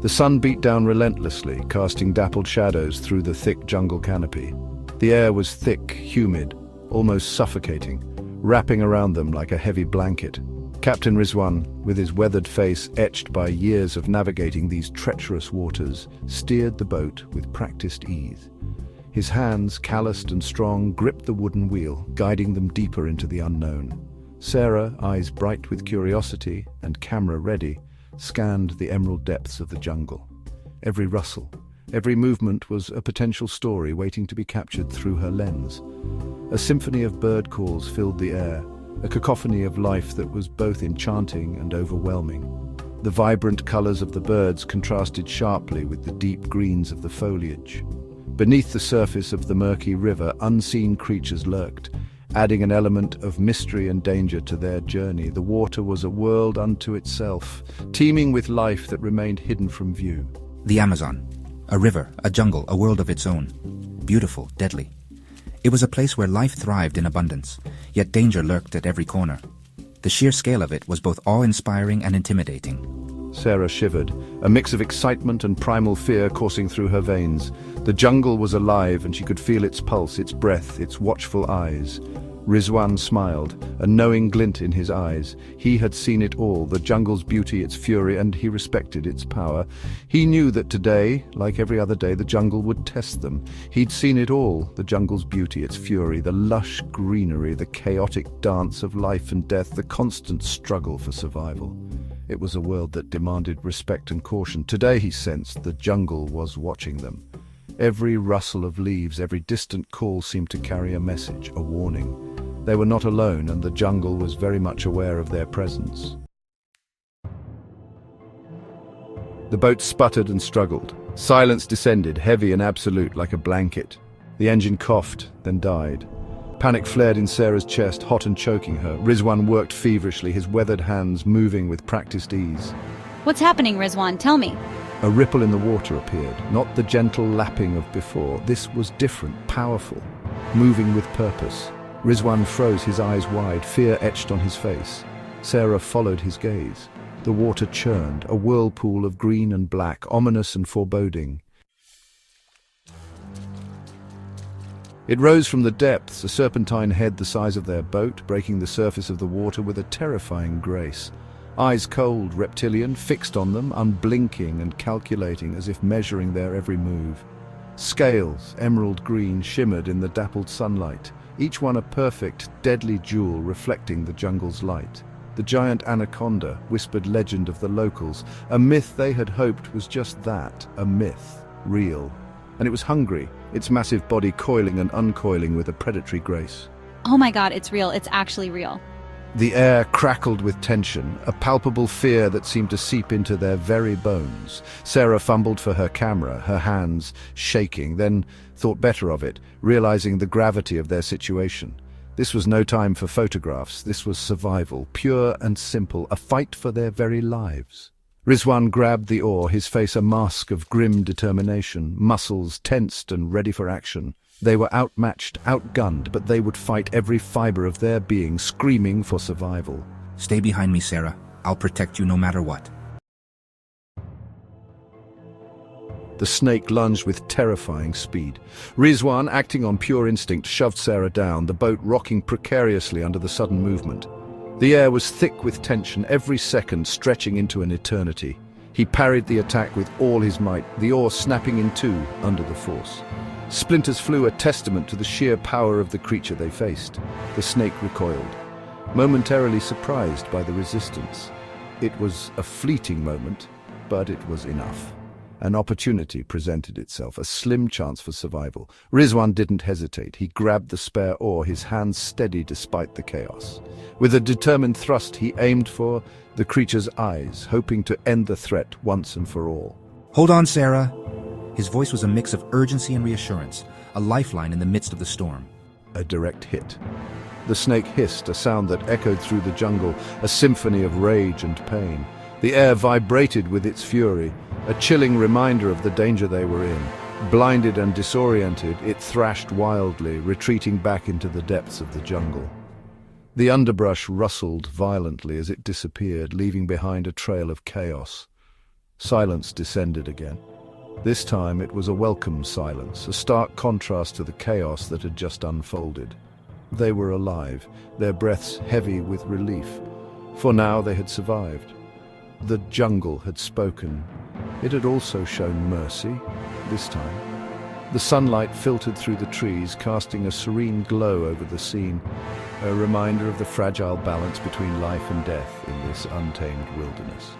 The sun beat down relentlessly, casting dappled shadows through the thick jungle canopy. The air was thick, humid, almost suffocating, wrapping around them like a heavy blanket. Captain Rizwan, with his weathered face etched by years of navigating these treacherous waters, steered the boat with practiced ease. His hands, calloused and strong, gripped the wooden wheel, guiding them deeper into the unknown. Sarah, eyes bright with curiosity and camera ready, scanned the emerald depths of the jungle. Every rustle, every movement was a potential story waiting to be captured through her lens. A symphony of bird calls filled the air, a cacophony of life that was both enchanting and overwhelming. The vibrant colors of the birds contrasted sharply with the deep greens of the foliage. Beneath the surface of the murky river, unseen creatures lurked, adding an element of mystery and danger to their journey. The water was a world unto itself, teeming with life that remained hidden from view. The Amazon. A river, a jungle, a world of its own. Beautiful, deadly. It was a place where life thrived in abundance, yet danger lurked at every corner. The sheer scale of it was both awe-inspiring and intimidating. Sarah shivered, a mix of excitement and primal fear coursing through her veins. The jungle was alive, and she could feel its pulse, its breath, its watchful eyes. Rizwan smiled, a knowing glint in his eyes. He had seen it all, the jungle's beauty, its fury, and he respected its power. He knew that today, like every other day, the jungle would test them. He'd seen it all, the jungle's beauty, its fury, the lush greenery, the chaotic dance of life and death, the constant struggle for survival. It was a world that demanded respect and caution. Today, he sensed, the jungle was watching them. Every rustle of leaves, every distant call seemed to carry a message, a warning. They were not alone, and the jungle was very much aware of their presence. The boat sputtered and struggled. Silence descended, heavy and absolute, like a blanket. The engine coughed, then died. Panic flared in Sarah's chest, hot and choking her. Rizwan worked feverishly, his weathered hands moving with practiced ease. What's happening, Rizwan? Tell me. A ripple in the water appeared, not the gentle lapping of before. This was different, powerful, moving with purpose. Rizwan froze, his eyes wide, fear etched on his face. Sarah followed his gaze. The water churned, a whirlpool of green and black, ominous and foreboding. It rose from the depths, a serpentine head the size of their boat, breaking the surface of the water with a terrifying grace. Eyes cold, reptilian, fixed on them, unblinking and calculating as if measuring their every move. Scales, emerald green, shimmered in the dappled sunlight, each one a perfect, deadly jewel reflecting the jungle's light. The giant anaconda, whispered legend of the locals, a myth they had hoped was just that, a myth, real. And it was hungry, its massive body coiling and uncoiling with a predatory grace. Oh my God, it's real. It's actually real. The air crackled with tension, a palpable fear that seemed to seep into their very bones. Sarah fumbled for her camera, her hands shaking, then thought better of it, realizing the gravity of their situation. This was no time for photographs. This was survival, pure and simple, a fight for their very lives. Rizwan grabbed the oar, his face a mask of grim determination, muscles tensed and ready for action. They were outmatched, outgunned, but they would fight every fiber of their being, screaming for survival. Stay behind me, Sarah. I'll protect you no matter what. The snake lunged with terrifying speed. Rizwan, acting on pure instinct, shoved Sarah down, the boat rocking precariously under the sudden movement. The air was thick with tension, every second stretching into an eternity. He parried the attack with all his might, the oar snapping in two under the force. Splinters flew, a testament to the sheer power of the creature they faced. The snake recoiled, momentarily surprised by the resistance. It was a fleeting moment, but it was enough. An opportunity presented itself, a slim chance for survival. Rizwan didn't hesitate. He grabbed the spare oar, his hands steady despite the chaos. With a determined thrust, he aimed for the creature's eyes, hoping to end the threat once and for all. Hold on, Sarah. His voice was a mix of urgency and reassurance, a lifeline in the midst of the storm. A direct hit. The snake hissed, a sound that echoed through the jungle, a symphony of rage and pain. The air vibrated with its fury, a chilling reminder of the danger they were in. Blinded and disoriented, it thrashed wildly, retreating back into the depths of the jungle. The underbrush rustled violently as it disappeared, leaving behind a trail of chaos. Silence descended again. This time it was a welcome silence, a stark contrast to the chaos that had just unfolded. They were alive, their breaths heavy with relief, for now they had survived. The jungle had spoken. It had also shown mercy, this time. The sunlight filtered through the trees, casting a serene glow over the scene, a reminder of the fragile balance between life and death in this untamed wilderness.